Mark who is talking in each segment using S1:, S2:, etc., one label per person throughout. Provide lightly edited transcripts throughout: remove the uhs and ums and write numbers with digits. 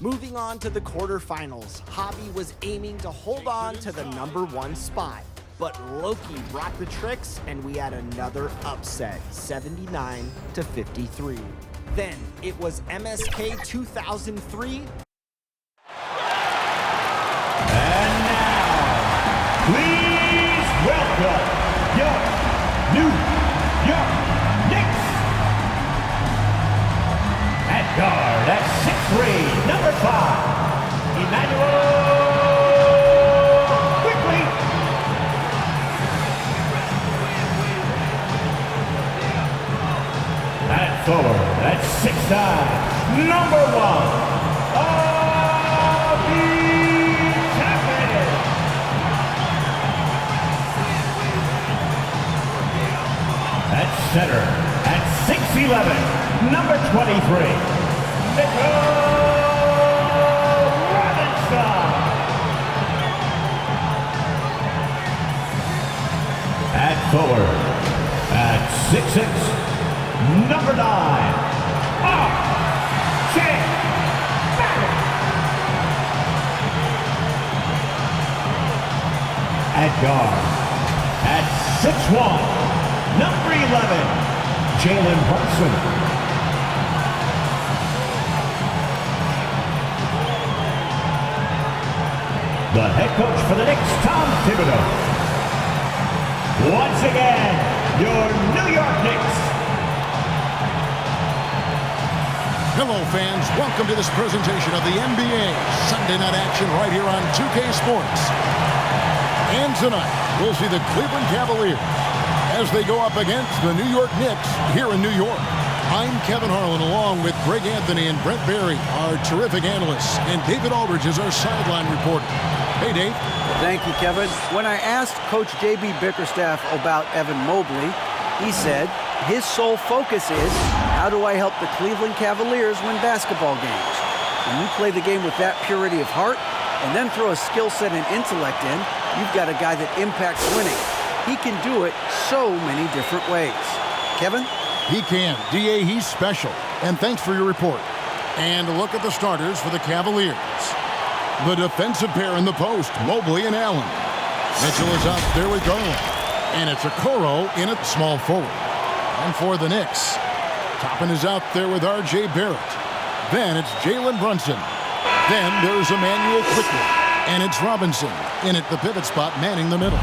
S1: Moving on to the quarterfinals, Hobby was aiming to hold on to the #1 spot, but Loki brought the tricks and we had another upset, 79-53. Then it was MSK 2003.
S2: And now, please welcome your New York Knicks. At guard at 6'3", number 5, Emmanuel Quickly. At forward at 6'9", number 1, at center, at 6'11", number 23, Robinson. At forward, at 6'6", number 9, R.J. Barrett. At guard, at 6'1", number 11, Jalen Brunson. The head coach for the Knicks, Tom Thibodeau. Once again, your New York Knicks.
S3: Hello fans, welcome to this presentation of the NBA Sunday Night Action right here on 2K Sports. And tonight, we'll see the Cleveland Cavaliers as they go up against the New York Knicks here in New York. I'm Kevin Harlan along with Greg Anthony and Brent Barry, our terrific analysts, and David Aldridge is our sideline reporter. Hey, Dave.
S4: Thank you, Kevin. When I asked Coach J.B. Bickerstaff about Evan Mobley, he said his sole focus is, how do I help the Cleveland Cavaliers win basketball games? When you play the game with that purity of heart and then throw a skill set and intellect in, you've got a guy that impacts winning. He can do it so many different ways. Kevin?
S3: He can. D.A., he's special. And thanks for your report. And a look at the starters for the Cavaliers. The defensive pair in the post, Mobley and Allen. Mitchell is out there with Garland. And it's Okoro in at small forward. And for the Knicks, Toppin is out there with R.J. Barrett. Then it's Jalen Brunson. Then there's Emmanuel Quickly. And it's Robinson in at the pivot spot, manning the middle.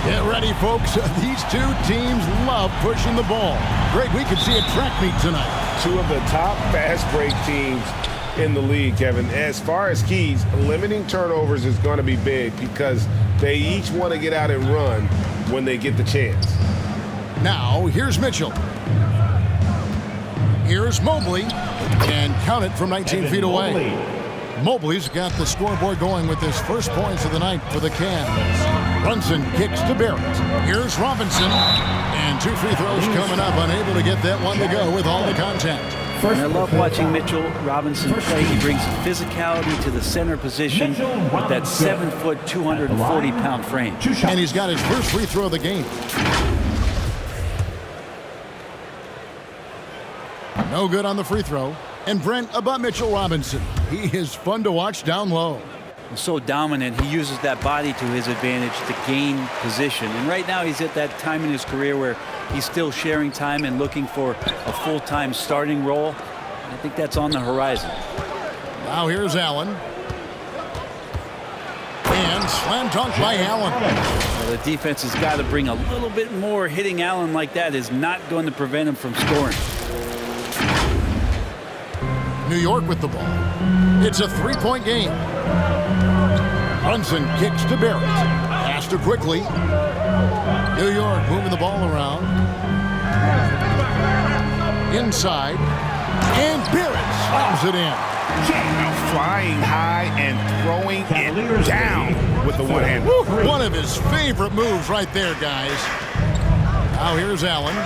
S3: Get ready, folks. These two teams love pushing the ball. Greg, we could see a track meet tonight.
S5: Two of the top fast break teams in the league, Kevin. As far as keys, limiting turnovers is going to be big because they each want to get out and run when they get the chance.
S3: Now, here's Mitchell. Here's Mobley. And count it from 19 feet away. Mobley's got the scoreboard going with his first points of the night for the Cavs. Brunson kicks to Barrett. Here's Robinson. And 2 free throws coming up, unable to get that one to go with all the contact.
S4: I love watching Mitchell Robinson play. He brings physicality to the center position with that 7-foot, 240-pound frame.
S3: And he's got his first free throw of the game. No good on the free throw. And Brent, about Mitchell Robinson. He is fun to watch down low.
S4: So dominant, he uses that body to his advantage to gain position. And right now he's at that time in his career where he's still sharing time and looking for a full-time starting role. I think that's on the horizon.
S3: Now here's Allen. And slam dunk by Allen.
S4: Well, the defense has got to bring a little bit more. Hitting Allen like that is not going to prevent him from scoring.
S3: New York with the ball. It's a three-point game. Brunson kicks to Barrett. Pass to Quickly. New York moving the ball around. Inside. And Barrett slams it in.
S5: Flying high and throwing it down with the one-hand.
S3: One of his favorite moves right there, guys. Now here's Allen.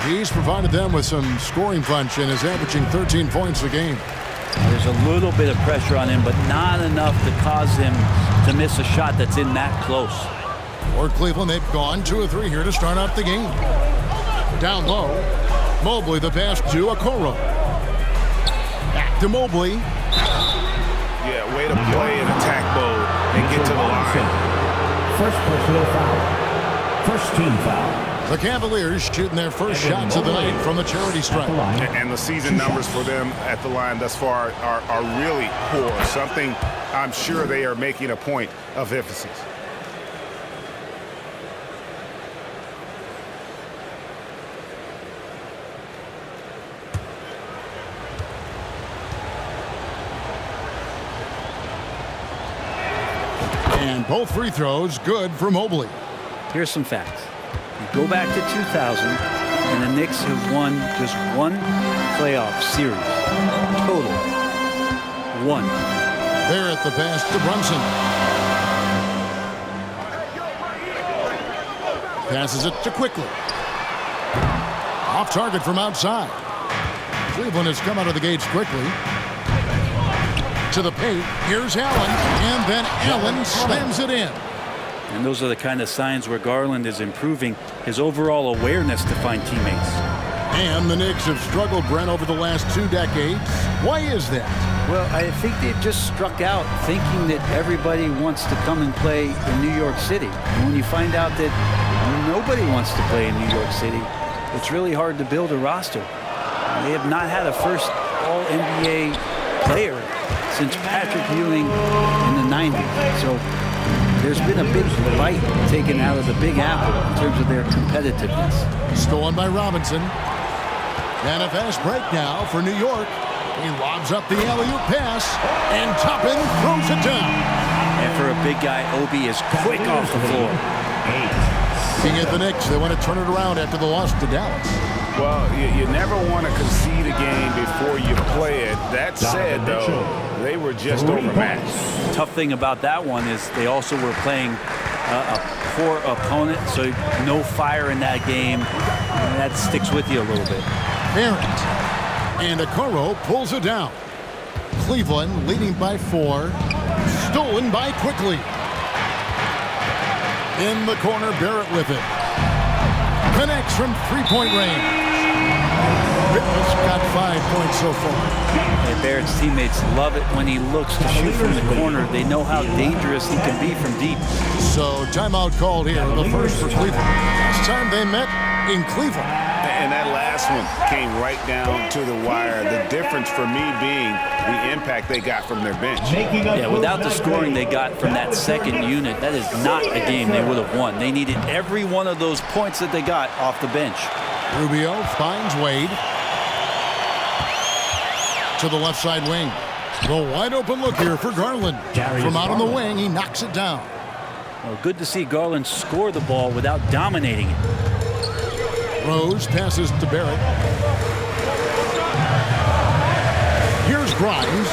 S3: He's provided them with some scoring punch and is averaging 13 points a game.
S4: There's a little bit of pressure on him, but not enough to cause him to miss a shot that's in that close.
S3: For Cleveland, they've gone 2 of 3 here to start out the game. Down low, Mobley the pass to Okoro. Back to Mobley.
S5: way to play in attack mode and get to the line.
S2: First personal foul. First team foul.
S3: The Cavaliers shooting their first shots of the night from the charity stripe.
S5: And the season numbers for them at the line thus far are really poor. Something I'm sure they are making a point of emphasis.
S3: And both free throws good for Mobley.
S4: Here's some facts. You go back to 2000, and the Knicks have won just one playoff series. Total. One.
S3: There at the pass to Brunson. Passes it to Quickly. Off target from outside. Cleveland has come out of the gates quickly. To the paint. Here's Allen. And then Allen slams it in.
S4: And those are the kind of signs where Garland is improving his overall awareness to find teammates.
S3: And the Knicks have struggled, Brent, over the last 2 decades. Why is that?
S4: Well, I think they've just struck out thinking that everybody wants to come and play in New York City. And when you find out that nobody wants to play in New York City, it's really hard to build a roster. They have not had a first All-NBA player since Patrick Ewing in the 90s. So there's been a big bite taken out of the Big Apple in terms of their competitiveness.
S3: Stolen by Robinson. And a fast break now for New York. He lobs up the alley-oop pass, and Toppin throws it down.
S4: And for a big guy, Obi is quick off the floor.
S3: Looking at the Knicks, they want to turn it around after the loss to Dallas.
S5: Well, you never want to concede a game before you play it. That said, though, they were just overmatched.
S4: Tough thing about that one is they also were playing a poor opponent, so no fire in that game. And that sticks with you a little bit.
S3: Barrett. And Okoro pulls it down. Cleveland leading by 4. Stolen by Quickly. In the corner, Barrett with it. Connects from 3-point range. Barrett's got 5 points so far.
S4: And Barrett's teammates love it when he looks to shoot from the corner. They know how dangerous he can be from deep.
S3: So timeout called here, the first for Cleveland. Last time they met in Cleveland.
S5: And that last one came right down to the wire. The difference for me being the impact they got from their bench.
S4: Yeah, without the scoring they got from that second unit, that is not a game they would have won. They needed every one of those points that they got off the bench.
S3: Rubio finds Wade. To the left side wing. The wide open look here for Garland. From out on the wing, he knocks it down.
S4: Well, good to see Garland score the ball without dominating it.
S3: Rose passes to Barrett. Here's Grimes.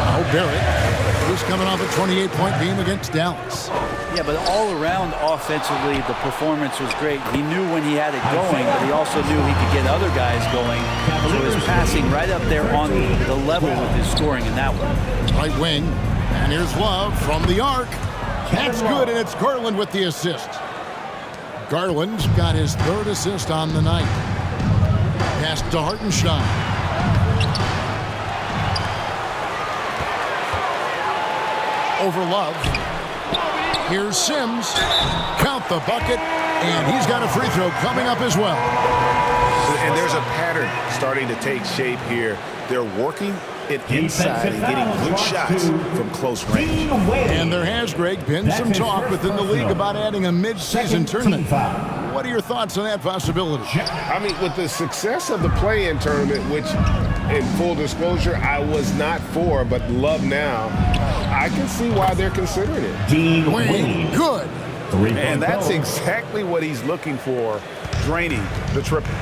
S3: Now Barrett. He's coming off a 28-point game against Dallas.
S4: Yeah, but all around offensively, the performance was great. He knew when he had it going, but he also knew he could get other guys going. So his passing right up there on the level with his scoring in that one.
S3: Right wing. And here's Love from the arc. That's good, and it's Garland with the assist. Garland's got his 3rd assist on the night. Pass to Hartenstein. Over Love. Here's Sims. Count the bucket, and he's got a free throw coming up as well.
S5: And there's a pattern starting to take shape here. They're working it inside and getting good shots from close range.
S3: And there has, Greg, been some talk within the league about adding a mid-season tournament. What are your thoughts on that possibility?
S5: I mean, with the success of the play-in tournament, which, in full disclosure, I was not for, but love now, I can see why they're considering it.
S3: Wayne, good.
S5: And that's exactly what he's looking for, draining the triple.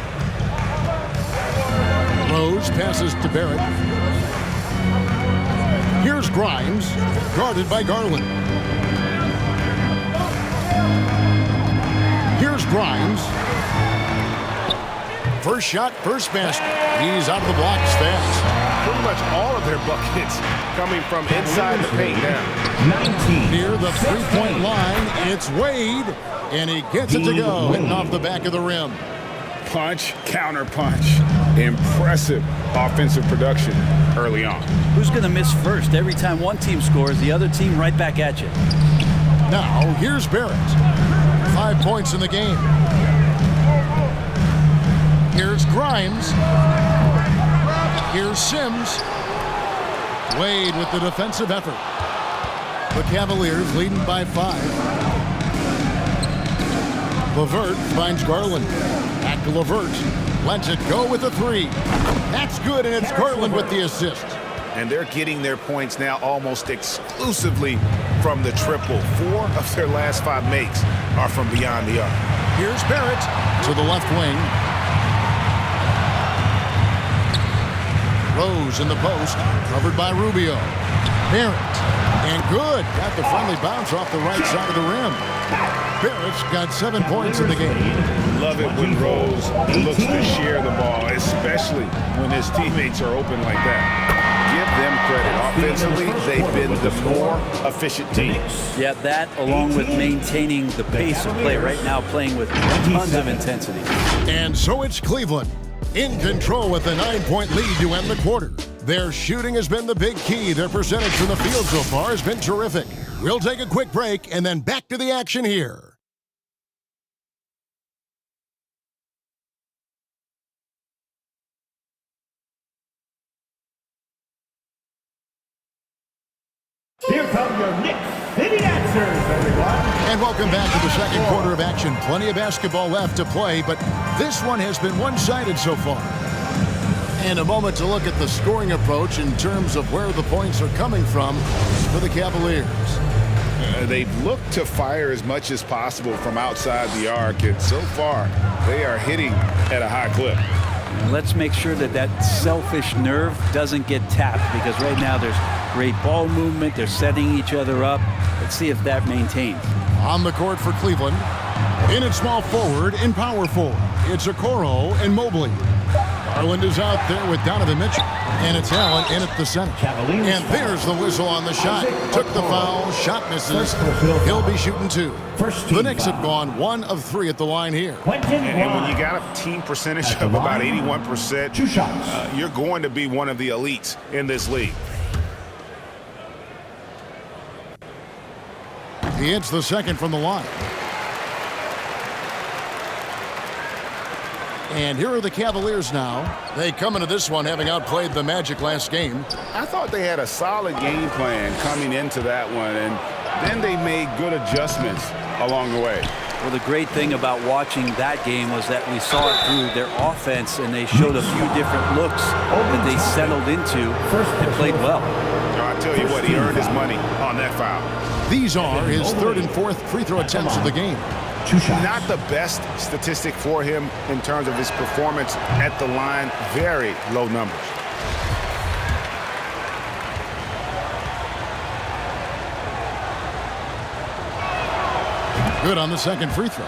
S3: Rose passes to Barrett. Here's Grimes, guarded by Garland. Here's Grimes. First shot, first basket. He's out of the blocks fast.
S5: Pretty much all of their buckets coming from inside the paint now.
S2: 19.
S3: Near the 3-point line, it's Wade, and he gets it to go, hitting off the back of the rim.
S6: punch, counter punch. Impressive offensive production early on.
S7: Who's going to miss first? Every time one team scores, the other team right back at you.
S3: Now, here's Barrett. 5 points in the game. Here's Grimes. Here's Sims. Wade with the defensive effort. The Cavaliers leading by 5. LeVert finds Garland. Back to LeVert. Lets it go with a 3. That's good, and it's Garland with the assist.
S6: And they're getting their points now almost exclusively from the triple. 4 of their last 5 makes are from beyond the arc.
S3: Here's Barrett to the left wing. Rose in the post, covered by Rubio. Barrett, and good. Got the friendly bounce off the right side of the rim. Barrett's got 7 points in the game.
S6: Love it when Rose looks to share the ball, especially when his teammates are open like that. Give them credit. Offensively, they've been the more efficient team.
S7: Yeah, that along with maintaining the pace of play right now, playing with tons of intensity.
S3: And so it's Cleveland in control with a 9-point lead to end the quarter. Their shooting has been the big key. Their percentage from the field so far has been terrific. We'll take a quick break and then back to the action here.
S2: Here come your Knicks City answers, everyone.
S3: And welcome back to the second quarter of action. Plenty of basketball left to play, but this one has been one-sided so far. And a moment to look at the scoring approach in terms of where the points are coming from for the Cavaliers.
S6: They've looked to fire as much as possible from outside the arc, and so far they are hitting at a high clip.
S7: Let's make sure that that selfish nerve doesn't get tapped, because right now there's great ball movement. They're setting each other up. Let's see if that maintains.
S3: On the court for Cleveland, in at small forward and power forward, it's Okoro and Mobley. Garland is out there with Donovan Mitchell, and it's Allen in at the center. And there's the whistle on the shot. Took the foul, shot misses. He'll be shooting 2. The Knicks have gone 1 of 3 at the line here.
S6: And when you got a team percentage of about 81%, you're going to be one of the elites in this league.
S3: He hits the second from the line. And here are the Cavaliers now. They come into this one having outplayed the Magic last game.
S6: I thought they had a solid game plan coming into that one, and then they made good adjustments along the way.
S7: Well, the great thing about watching that game was that we saw it through their offense, and they showed a few different looks that they settled into and played well.
S6: I tell you what, he earned his money on that foul.
S3: These are his 3rd and 4th free throw attempts of the game.
S6: Not the best statistic for him in terms of his performance at the line. Very low numbers.
S3: Good on the second free throw.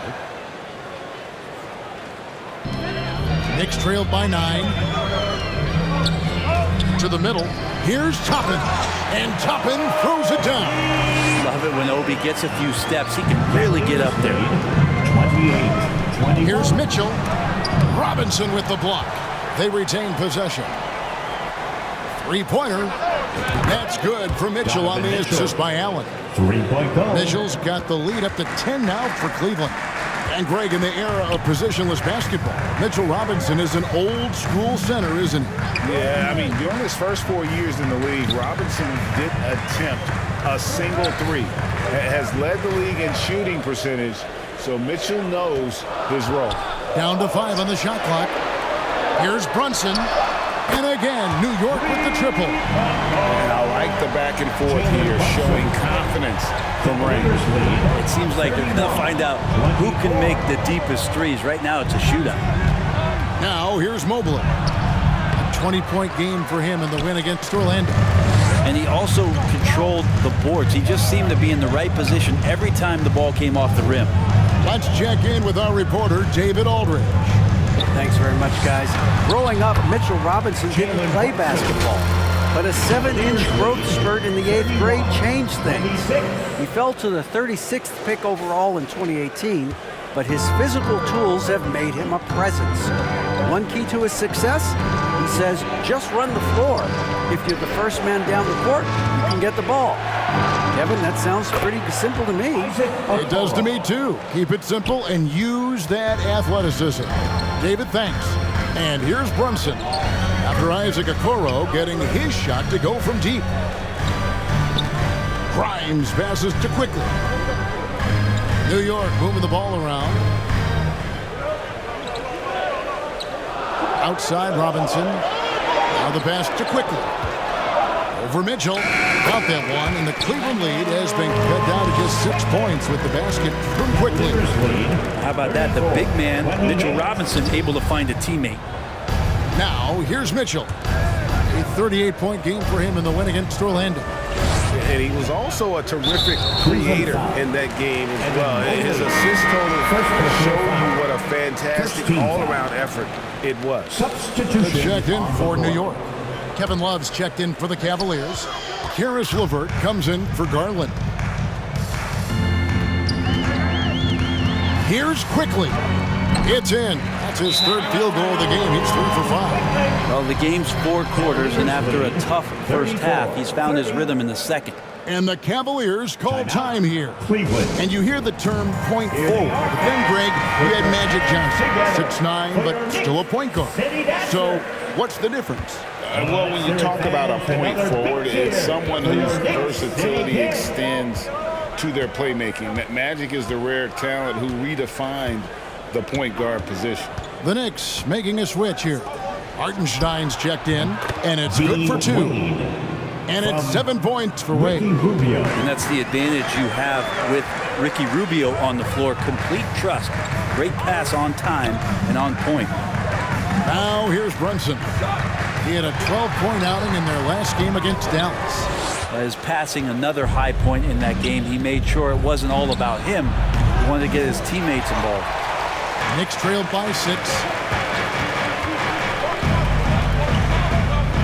S3: Knicks trailed by 9. To the middle. Here's Toppin. And Toppin throws it down.
S7: Love it when Obi gets a few steps. He can really get up there.
S2: 28-24.
S3: Here's Mitchell. Robinson with the block. They retain possession. 3-pointer. That's good for Mitchell on the assist by Allen.
S2: 3-point goal.
S3: Mitchell's got the lead up to 10 now for Cleveland. And Greg, in the era of positionless basketball, Mitchell Robinson is an old school center, isn't he?
S6: Yeah, I mean, during his first 4 years in the league, Robinson didn't attempt a single 3. Has led the league in shooting percentage, so Mitchell knows his role.
S3: Down to 5 on the shot clock. Here's Brunson. And again, New York with the triple.
S6: And I like the back and forth here, showing confidence from range.
S7: It seems like they're going to find out who can make the deepest threes. Right now, it's a shootout.
S3: Now, here's Mobley. A 20-point game for him in the win against Orlando.
S7: And he also controlled the boards. He just seemed to be in the right position every time the ball came off the rim.
S3: Let's check in with our reporter, David Aldridge.
S4: Thanks very much, guys. Growing up, Mitchell Robinson didn't play basketball, but a 7-inch growth spurt in the 8th grade changed things. He fell to the 36th pick overall in 2018, but his physical tools have made him a presence. One key to his success, he says, just run the floor. If you're the first man down the court, you can get the ball. Kevin, that sounds pretty simple to me.
S3: It does to me, too. Keep it simple and use that athleticism. David, thanks. And here's Brunson. After Isaac Okoro getting his shot to go from deep. Grimes passes to Quickly. New York moving the ball around. Outside Robinson. Now the pass to Quickly. Over Mitchell. Got that one, and the Cleveland lead has been cut down to just 6 points with the basket from Quickly.
S7: How about that? The big man, Mitchell Robinson, able to find a teammate.
S3: Now, here's Mitchell. A 38-point game for him in the win against Orlando.
S5: And he was also a terrific creator in that game as well. His assist total show you what a fantastic all-around effort it was.
S3: Checked in for New York. Kevin Love's checked in for the Cavaliers. Karis LeVert comes in for Garland. Here's Quickly. It's in. That's his third field goal of the game. He's 3 for 5.
S7: Well, the game's 4 quarters, and after a tough first half, he's found his rhythm in the second.
S3: And the Cavaliers call time here.
S2: Cleveland.
S3: And you hear the term point forward. But then, Greg, you had Magic Johnson, 6'9", but still a point guard. So what's the difference?
S6: Well, when you talk about a point forward, it's someone whose versatility extends to their playmaking. Magic is the rare talent who redefined the point guard position.
S3: The Knicks making a switch here. Hartenstein's checked in, and it's good for 2. And it's 7 points for Wade.
S7: And that's the advantage you have with Ricky Rubio on the floor. Complete trust. Great pass on time and on point.
S3: Now here's Brunson. He had a 12-point outing in their last game against Dallas.
S7: His passing another high point in that game. He made sure it wasn't all about him. He wanted to get his teammates involved.
S3: Knicks trailed by 6.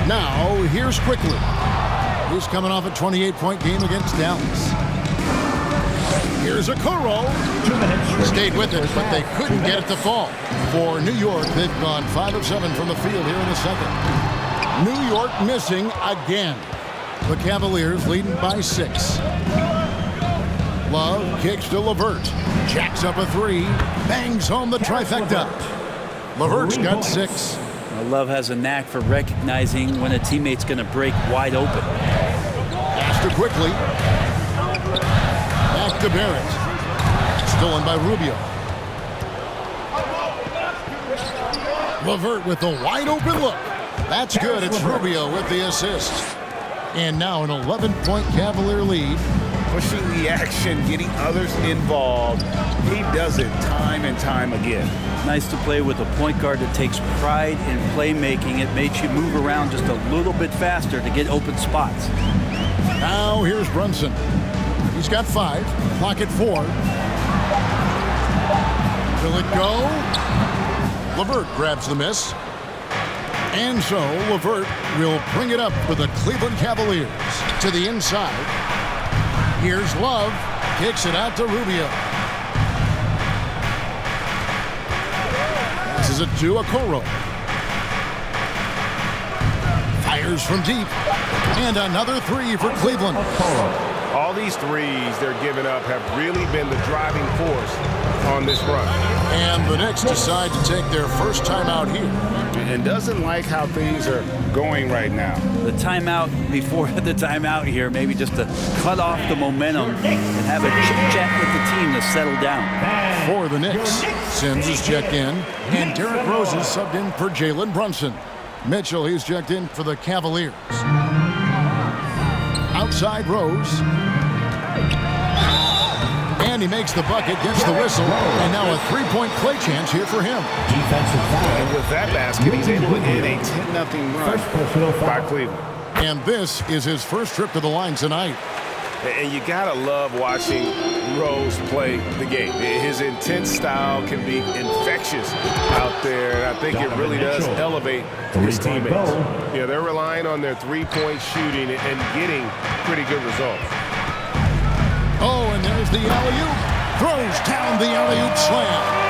S3: Now here's Quickly. He's coming off a 28-point game against Dallas. Here's Okoro.
S2: 2 minutes.
S3: Stayed with it, but they couldn't get it to fall. For New York, they've gone 5 of 7 from the field here in the second. New York missing again. The Cavaliers leading by 6. Love kicks to LeVert. Jacks up a 3. Bangs home the trifecta. LeVert's got 6.
S7: Love has a knack for recognizing when a teammate's going to break wide open.
S3: Pass to Quickly. Back to Barrett. Stolen by Rubio. LeVert with the wide open look. That's good. It's Rubio with the assist. And now an 11-point Cavalier lead.
S6: Pushing the action, getting others involved. He does it time and time again.
S7: Nice to play with a point guard that takes pride in playmaking. It makes you move around just a little bit faster to get open spots.
S3: Now here's Brunson. He's got 5. Clock at 4. Will it go? LeVert grabs the miss. And so LeVert will bring it up for the Cleveland Cavaliers. To the inside. Here's Love. Kicks it out to Rubio. Passes it to Okoro. Fires from deep. And another 3 for Cleveland.
S5: All these threes they're giving up have really been the driving force on this run.
S3: And the Knicks decide to take their first timeout here.
S6: And doesn't like how things are going right now.
S7: The timeout before the timeout here, maybe just to cut off the momentum and have a chit-chat with the team to settle down.
S3: For the Knicks, Sims is checked in, and Derrick Rose is subbed in for Jalen Brunson. Mitchell, he's checked in for the Cavaliers. Outside Rose. And he makes the bucket, gets the whistle, and now a 3-point play chance here for him.
S5: And with that basket, he's able to get a 10-0 run by Cleveland.
S3: And this is his first trip to the line tonight.
S5: And you gotta love watching Rose play the game. His intense style can be infectious out there, and I think it really does elevate his teammates. Yeah, they're relying on their 3-point shooting and getting pretty good results.
S3: Oh, and there's the alley-oop throws down the alley-oop slam.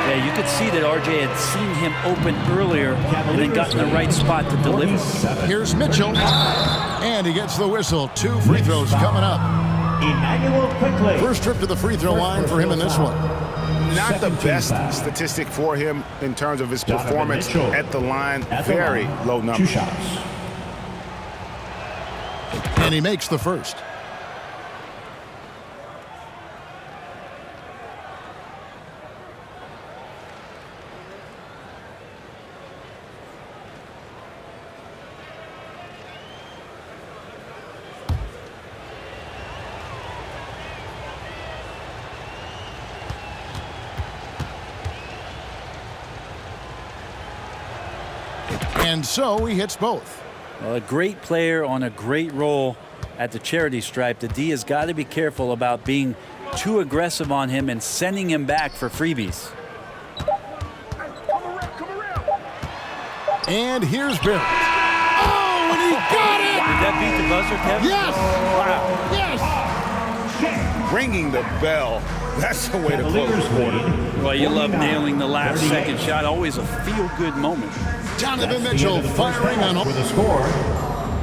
S7: Yeah, you could see that RJ had seen him open earlier and then got in the right spot to deliver.
S3: Here's Mitchell, and he gets the whistle. 2 free throws coming up.
S2: Emmanuel quickly.
S3: First trip to the free throw line for him in this one.
S6: Not the best statistic for him in terms of his performance at the line. Very low number.
S2: 2 shots.
S3: And he makes the first. And so he hits both.
S7: Well, a great player on a great role at the charity stripe. The D has got to be careful about being too aggressive on him and sending him back for freebies.
S3: And here's Barrett. Oh, and he got it!
S7: Did that beat the buzzer, Kevin?
S3: Yes!
S7: Wow.
S3: Yes!
S6: Ringing the bell. That's the way to close the quarter.
S7: Well, you love nailing the last second shot. Always a feel-good moment.
S3: Donovan Mitchell firing on
S2: with a score.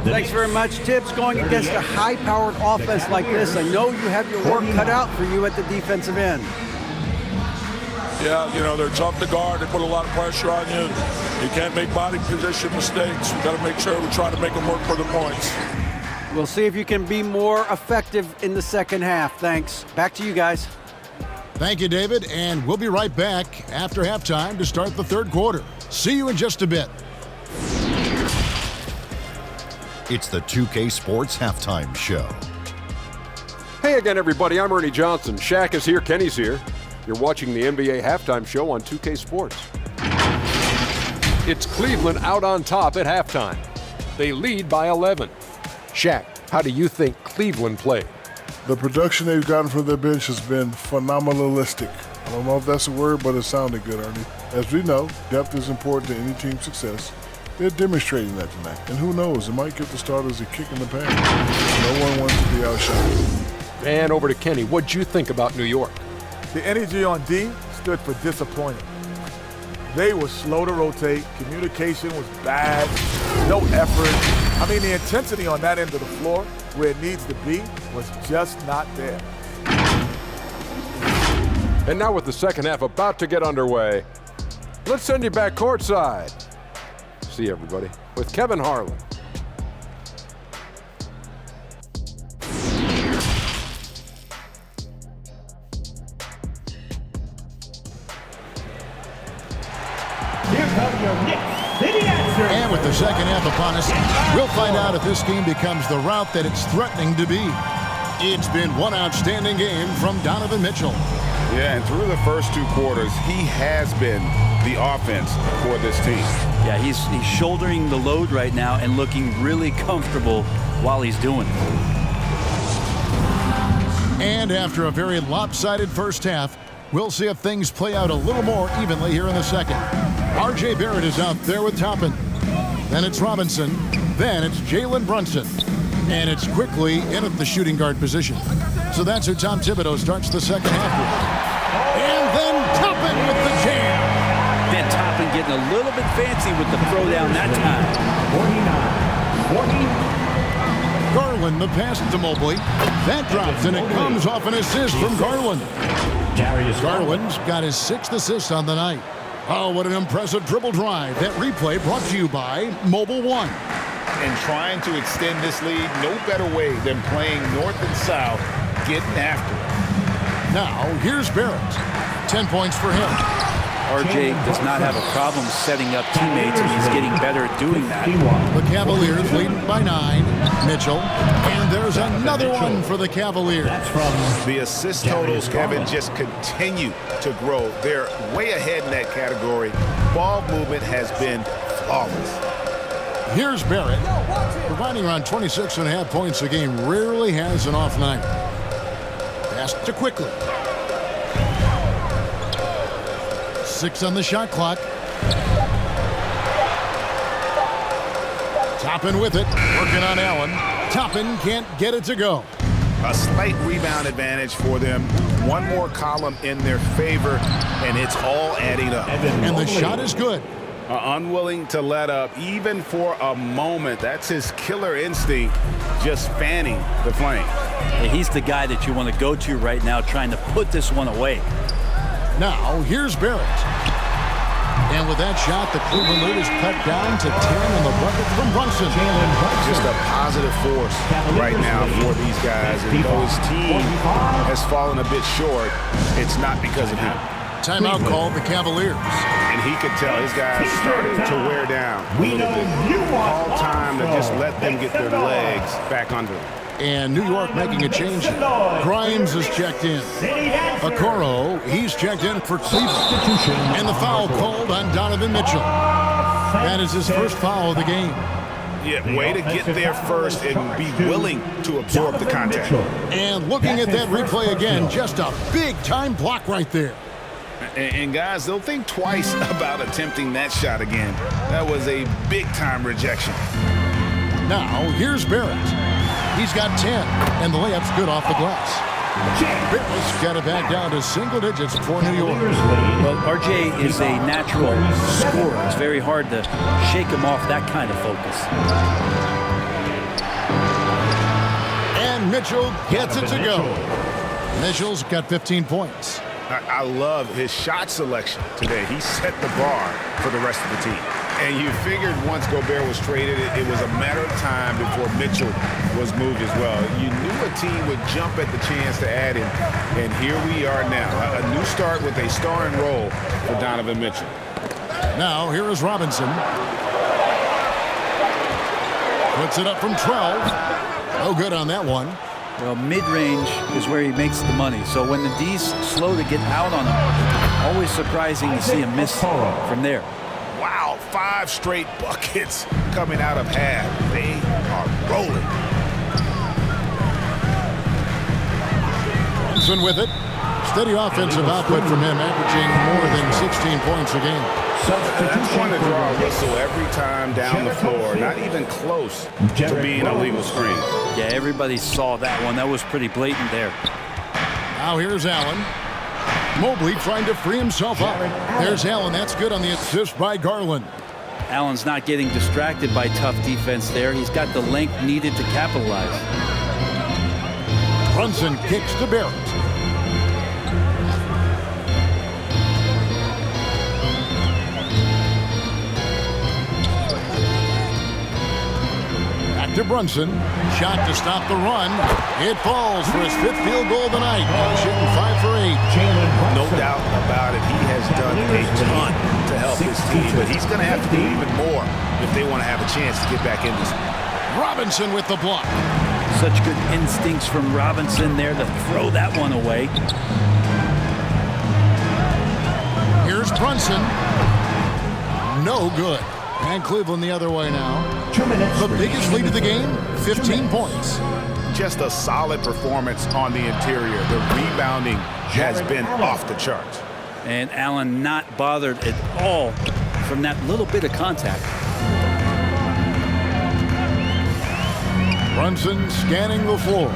S4: Thanks very much, Tibbs. Going against a high-powered offense like this, I know you have your work cut out for you at the defensive end.
S8: Yeah, you know, they're tough to guard. They put a lot of pressure on you. You can't make body position mistakes. We've got to make sure we try to make them work for the points.
S4: We'll see if you can be more effective in the second half. Thanks. Back to you guys.
S3: Thank you, David, and we'll be right back after halftime to start the third quarter. See you in just a bit.
S9: It's the 2K Sports Halftime Show.
S10: Hey again, everybody. I'm Ernie Johnson. Shaq is here. Kenny's here. You're watching the NBA Halftime Show on 2K Sports. It's Cleveland out on top at halftime. They lead by 11. Shaq, how do you think Cleveland played?
S11: The production they've gotten from their bench has been phenomenalistic. I don't know if that's a word, but it sounded good, Ernie. As we know, depth is important to any team's success. They're demonstrating that tonight. And who knows, it might give the starters a kick in the pants. No one wants to be outshot.
S10: And over to Kenny. What'd you think about New York?
S12: The energy on D stood for disappointing. They were slow to rotate. Communication was bad. No effort. I mean, the intensity on that end of the floor, where it needs to be, was just not there.
S10: And now with the second half about to get underway, let's send you back courtside. See you, everybody, with Kevin Harlan.
S2: Here come your Knicks City Answers.
S3: And with the second half upon us, we'll find out if this game becomes the route that it's threatening to be. It's been one outstanding game from Donovan Mitchell.
S6: Yeah, and through the first 2 quarters, he has been the offense for this team.
S7: Yeah, he's shouldering the load right now and looking really comfortable while he's doing it.
S3: And after a very lopsided first half, we'll see if things play out a little more evenly here in the second. RJ Barrett is out there with Toppin. Then it's Robinson. Then it's Jalen Brunson. And it's quickly in at the shooting guard position. So that's who Tom Thibodeau starts the second half with. And then Toppin with the jam.
S7: Then Toppin getting a little bit fancy with the throwdown that time.
S2: 49.
S3: Garland the pass to Mobley. That drops and it comes off an assist from Garland. Garland's got his 6th assist on the night. Oh, what an impressive dribble drive. That replay brought to you by Mobile One.
S6: And trying to extend this lead, no better way than playing north and south, getting after it.
S3: Now, here's Barrett. 10 points for him.
S7: RJ does not have a problem setting up teammates, and he's getting better at doing that.
S3: The Cavaliers lead by 9. Mitchell. And there's another one for the Cavaliers.
S2: That's from
S5: The assist totals, Kevin, just continue to grow. They're way ahead in that category. Ball movement has been flawless.
S3: Here's Barrett, providing around 26.5 points a game. Rarely has an off night. Pass to Quickly. 6 on the shot clock. Toppin with it, working on Allen. Toppin can't get it to go.
S6: A slight rebound advantage for them. One more column in their favor, and it's all adding up.
S3: And the shot is good.
S6: Unwilling to let up, even for a moment. That's his killer instinct, just fanning the flame.
S7: Yeah, he's the guy that you want to go to right now, trying to put this one away.
S3: Now, here's Barrett. And with that shot, the Cleveland lead is cut down to 10 in the bucket from Brunson.
S6: Just a positive force right now for these guys. And though his team has fallen a bit short, it's not because of him.
S3: Timeout called the Cavaliers.
S6: And he could tell his guys starting to wear down a little bit. All time to just let them get their legs back under them.
S3: And New York making a change. Grimes is checked in. Okoro, he's checked in for Cleveland. And the foul called on Donovan Mitchell. That is his first foul of the game.
S6: Yeah, way to get there first and be willing to absorb the contact.
S3: And looking at that replay again, just a big-time block right there.
S6: And guys, they'll think twice about attempting that shot again. That was a big-time rejection.
S3: Now, here's Barrett. He's got 10, and the layup's good off the glass. Barrett's got it back down to single digits for New York.
S7: Well, RJ is a natural scorer. It's very hard to shake him off that kind of focus.
S3: And Mitchell gets it to go. Mitchell's got 15 points.
S6: I love his shot selection today. He set the bar for the rest of the team. And you figured once Gobert was traded, it was a matter of time before Mitchell was moved as well. You knew a team would jump at the chance to add him, and here we are now. A new start with a starring role for Donovan Mitchell.
S3: Now, here is Robinson. Puts it up from 12. No good on that one.
S7: Well, mid-range is where he makes the money. So when the D's slow to get out on him, always surprising to see him miss from there.
S6: Wow, 5 straight buckets coming out of half. They are rolling.
S3: Brunson with it. Steady offensive output from him, averaging more than 16 points a game.
S6: That's going to draw a whistle every time down the floor. Not even close to being a legal screen.
S7: Yeah, everybody saw that one. That was pretty blatant there.
S3: Now here's Allen. Mobley trying to free himself up. There's Allen. That's good on the assist by Garland.
S7: Allen's not getting distracted by tough defense there. He's got the length needed to capitalize.
S3: Brunson kicks to Barrett. Back to Brunson. Shot to stop the run. It falls for his 5th field goal of the night. Shooting 5 for 8.
S6: No doubt about it. He has done a ton to help his team, but he's going to have to do even more if they want to have a chance to get back in this.
S3: Robinson with the block.
S7: Such good instincts from Robinson there to throw that one away.
S3: Here's Brunson. No good. And Cleveland the other way now. The biggest lead of the game, 15 points.
S6: Just a solid performance on the interior. The rebounding has been off the charts.
S7: And Allen not bothered at all from that little bit of contact.
S3: Brunson scanning the floor.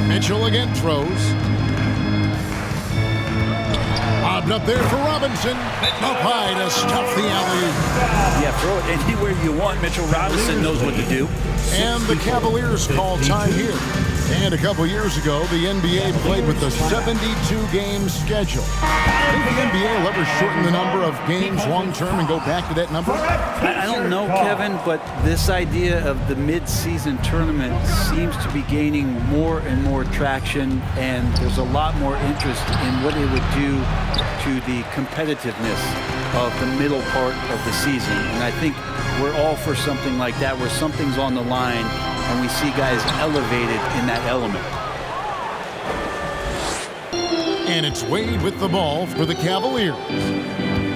S3: Mitchell again throws. Lobbed up there for Robinson. Up high to stuff the alley.
S7: Yeah, throw it anywhere you want. Mitchell Robinson knows what to do.
S3: And the Cavaliers call time here. And a couple years ago, the NBA played with a 72-game schedule. Think the NBA will ever shorten the number of games long-term and go back to that number?
S7: I don't know, Kevin, but this idea of the mid-season tournament seems to be gaining more and more traction, and there's a lot more interest in what it would do to the competitiveness of the middle part of the season. And I think we're all for something like that, where something's on the line and we see guys elevated in that element.
S3: And it's Wade with the ball for the Cavaliers,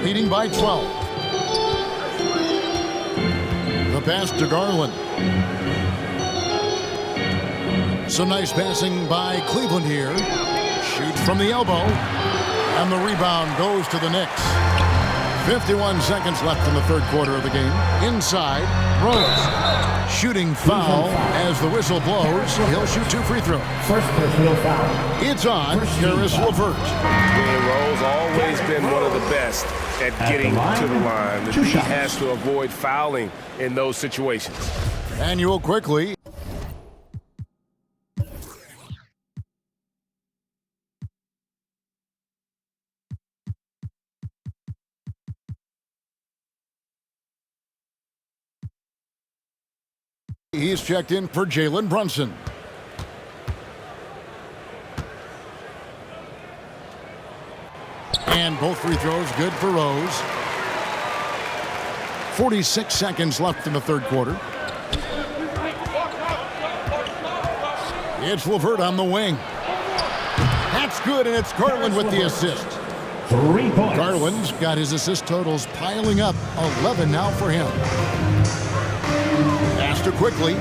S3: leading by 12. The pass to Garland. Some nice passing by Cleveland here. Shoots from the elbow. And the rebound goes to the Knicks. 51 seconds left in the 3rd quarter of the game. Inside, Rose. Shooting foul as the whistle blows. He'll shoot 2 free throws.
S2: First personal foul.
S3: It's on Caris LeVert.
S5: Rowe's always been one of the best at getting to the line. He has to avoid fouling in those situations.
S3: Manuel quickly. He's checked in for Jalen Brunson. And both free throws good for Rose. 46 seconds left in the third quarter. It's LeVert on the wing. That's good, and it's Garland with the assist.
S2: 3 points.
S3: Garland's got his assist totals piling up. 11 now for him. Faster quickly.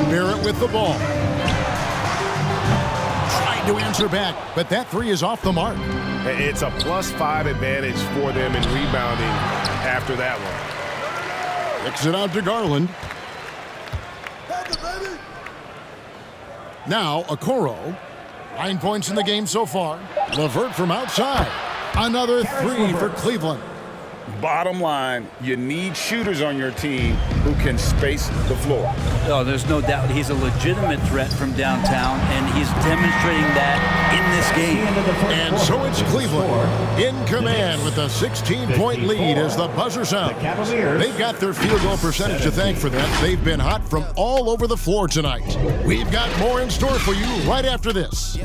S3: Barrett with the ball. Trying to answer back, but that 3 is off the mark.
S5: It's a +5 advantage for them in rebounding after that one.
S3: Kicks it out to Garland. Now, Okoro. 9 points in the game so far. LeVert from outside. Another 3 for Cleveland.
S6: Bottom line, you need shooters on your team who can space the floor.
S7: Oh, there's no doubt he's a legitimate threat from downtown, and he's demonstrating that in this game.
S3: And so it's Cleveland in command with a 16-point lead as the buzzer sounds. They've got their field goal percentage to thank for that. They've been hot from all over the floor tonight. We've got more in store for you right after this.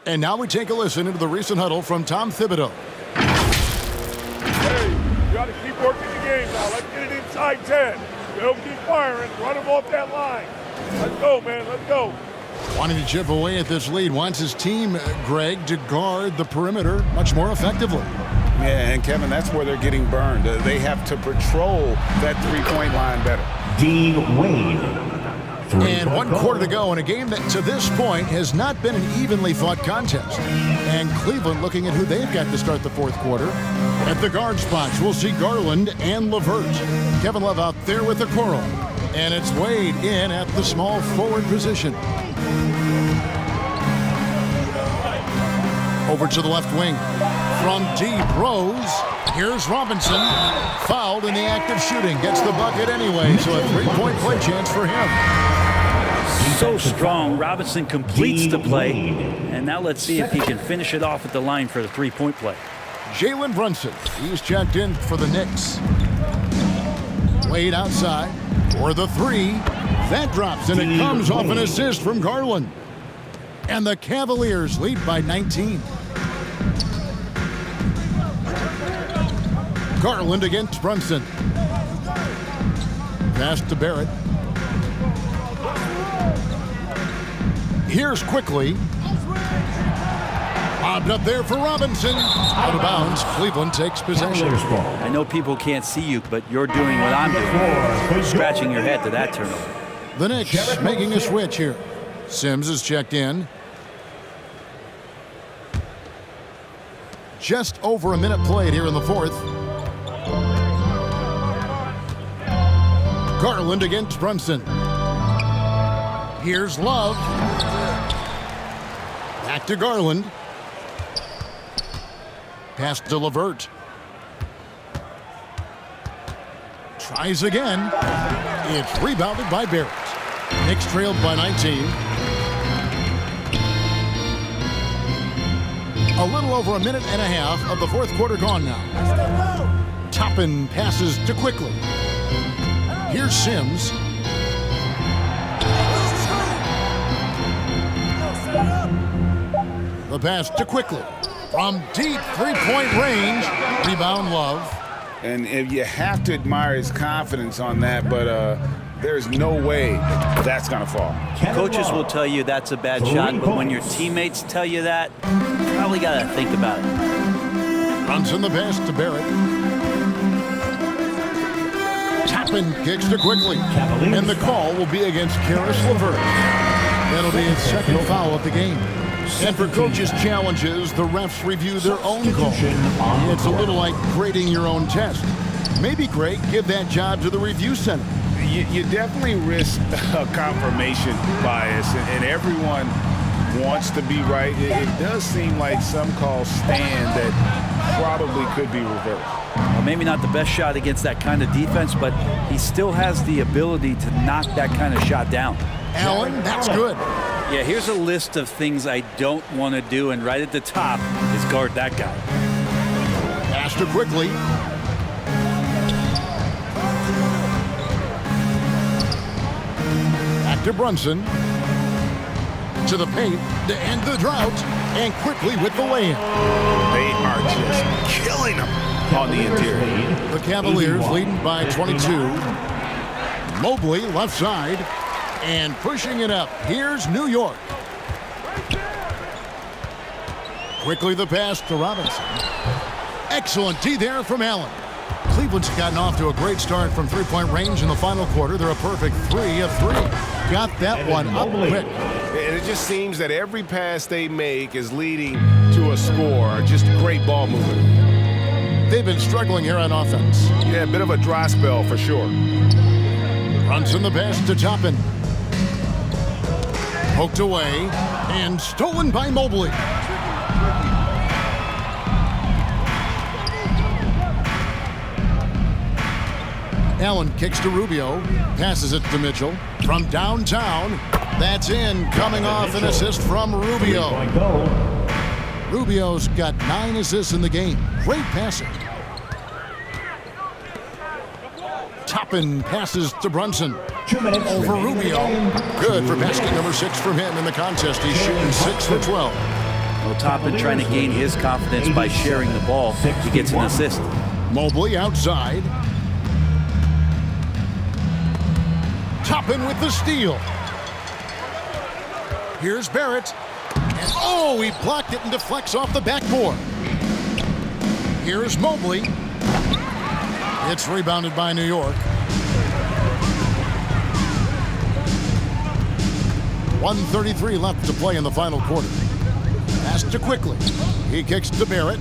S3: And now we take a listen into the recent huddle from Tom Thibodeau.
S8: Hey, you got to keep working the game now. Let's get it inside 10. They'll keep firing. Run them off that line. Let's go, man. Let's go.
S3: Wanting to chip away at this lead, wants his team, Greg, to guard the perimeter much more effectively.
S6: Yeah, and Kevin, that's where they're getting burned. They have to patrol that three-point line better.
S2: Dean Wade.
S3: And 1 quarter to go in a game that to this point has not been an evenly fought contest. And Cleveland looking at who they've got to start the fourth quarter. At the guard spots, we'll see Garland and LeVert. Kevin Love out there with the Coral. And it's Wade in at the small forward position. Over to the left wing. From deep, Rose. Here's Robinson. Fouled in the act of shooting. Gets the bucket anyway, so a 3-point play chance for him.
S7: So strong. Robinson completes the play. And now let's see if he can finish it off at the line for the 3-point play.
S3: Jalen Brunson. He's checked in for the Knicks. Wade outside for the 3. That drops, and it comes off an assist from Garland. And the Cavaliers lead by 19. Garland against Brunson. Pass to Barrett. Here's quickly. Bobbed up there for Robinson. Out of bounds. Cleveland takes possession.
S7: I know people can't see you, but you're doing what I'm doing. Scratching your head to that turnover.
S3: The Knicks making a switch here. Sims is checked in. Just over a minute played here in the fourth. Garland against Brunson. Here's Love. Back to Garland. Pass to LeVert. Tries again. It's rebounded by Barrett. Knicks trailed by 19. A little over a minute and a half of the fourth quarter gone now. Toppin passes to Quickly. Here's Sims. The pass to Quickly. From deep three-point range. Rebound Love.
S6: And if you have to admire his confidence on that, but there's no way that's going to fall.
S7: Coaches will tell you that's a bad shot, but when your teammates tell you that, you probably got to think about it.
S3: Brunson the pass to Barrett. Toppin kicks to quickly. And the call will be against Karis LeVert. That'll be his second foul of the game. And for coaches' challenges, the refs review their own call. It's a little like grading your own test. Maybe, Greg, give that job to the review center.
S6: You definitely risk a confirmation bias, and everyone wants to be right. It does seem like some calls stand that probably could be reversed.
S7: Well, maybe not the best shot against that kind of defense, but he still has the ability to knock that kind of shot down.
S3: Allen, that's good.
S7: Yeah, here's a list of things I don't want to do, and right at the top is guard that guy.
S3: Pass to quickly. Back to Brunson. To the paint to end the drought, and quickly with the lay-in.
S5: They are just killing them on the interior.
S3: The Cavaliers leading by 22. Mobley left side and pushing it up. Here's New York. Quickly the pass to Robinson. Excellent D there from Allen. Cleveland's gotten off to a great start from three-point range in the final quarter. They're a perfect 3 of 3. Got that one up quick.
S5: And it just seems that every pass they make is leading to a score. Just great ball movement.
S3: They've been struggling here on offense.
S5: Yeah, a bit of a dry spell for sure.
S3: Brunson the pass to Toppin. Poked away and stolen by Mobley. Allen kicks to Rubio, passes it to Mitchell. From downtown, that's in, coming off an assist from Rubio. Rubio's got 9 assists in the game. Great passing. Toppin passes to Brunson. Over Rubio. Good for basket number 6 from him in the contest. He's shooting 6 for 12.
S7: Well, Toppin trying to gain his confidence by sharing the ball. He gets an assist.
S3: Mobley outside. Toppin with the steal. Here's Barrett. And oh, he blocked it and deflects off the backboard. Here's Mobley. It's rebounded by New York. 1:33 left to play in the final quarter. Pass to quickly. He kicks to Barrett.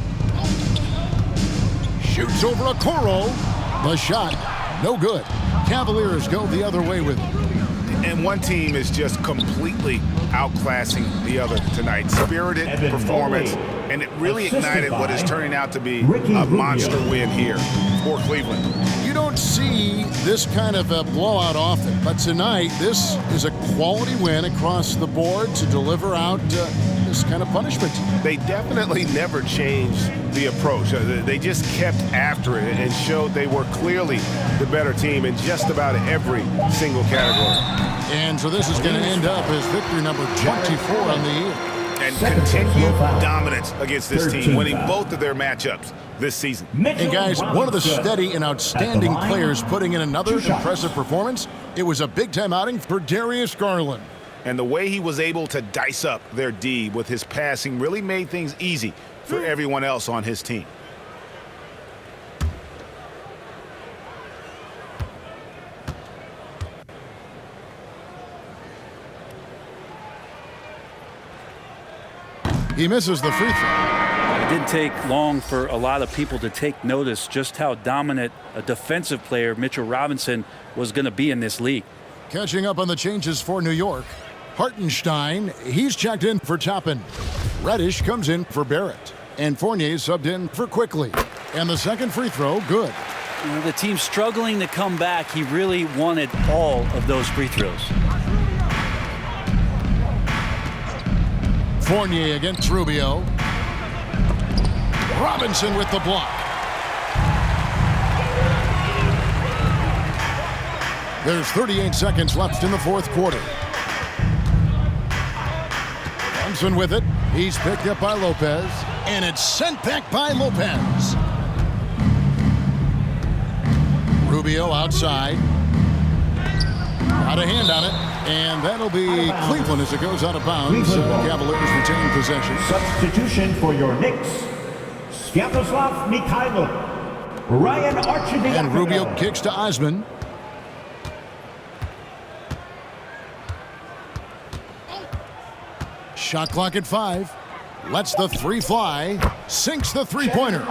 S3: Shoots over Okoro. The shot, no good. Cavaliers go the other way with it.
S5: And one team is just completely outclassing the other tonight. Spirited performance, and it really ignited what is turning out to be a monster win here for Cleveland.
S3: You don't see this kind of a blowout often, but tonight this is a quality win across the board to deliver out this kind of punishment.
S5: They definitely never changed the approach. They just kept after it and showed they were clearly the better team in just about every single category.
S3: And so this is going to end up as victory number 24 on the year.
S5: And continued dominance against this team, winning both of their matchups this season.
S3: And guys, one of the steady and outstanding players putting in another impressive performance. It was a big-time outing for Darius Garland.
S5: And the way he was able to dice up their D with his passing really made things easy for everyone else on his team.
S3: He misses the free throw.
S7: It didn't take long for a lot of people to take notice just how dominant a defensive player Mitchell Robinson was going to be in this league.
S3: Catching up on the changes for New York. Hartenstein, he's checked in for Toppin. Reddish comes in for Barrett. And Fournier subbed in for Quickly. And the second free throw, good.
S7: You know, the team struggling to come back. He really wanted all of those free throws.
S3: Fournier against Rubio. Robinson with the block. There's 38 seconds left in the fourth quarter. Thompson with it. He's picked up by Lopez. And it's sent back by Lopez. Rubio outside. Got a hand on it. And that'll be Cleveland as it goes out of bounds. Cavaliers retain possession.
S2: Substitution for your Knicks. Sviatoslav Mikhailov, Ryan Archibald.
S3: And Rubio kicks to Osman. Shot clock at 5. Lets the three fly. Sinks the three-pointer.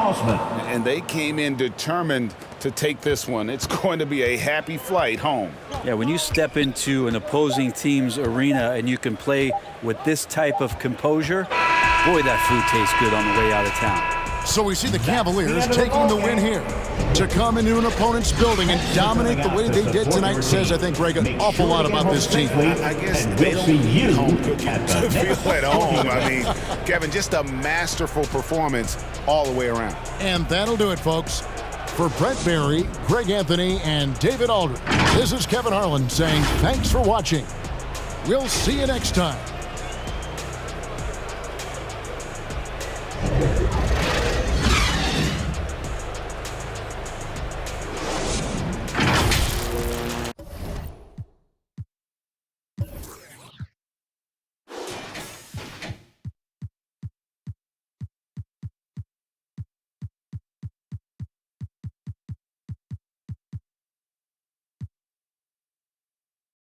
S6: And they came in determined to take this one. It's going to be a happy flight home.
S7: Yeah, when you step into an opposing team's arena and you can play with this type of composure, boy, that food tastes good on the way out of town.
S3: So we see the Cavaliers taking the win here. To come into an opponent's building and dominate the way they did tonight says, I think, Greg, an awful lot about this team.
S6: I guess they don't need home cooking to feel at home. I mean, Kevin, just a masterful performance all the way around.
S3: And that'll do it, folks. For Brett Barry, Greg Anthony, and David Aldridge, this is Kevin Harlan saying thanks for watching. We'll see you next time.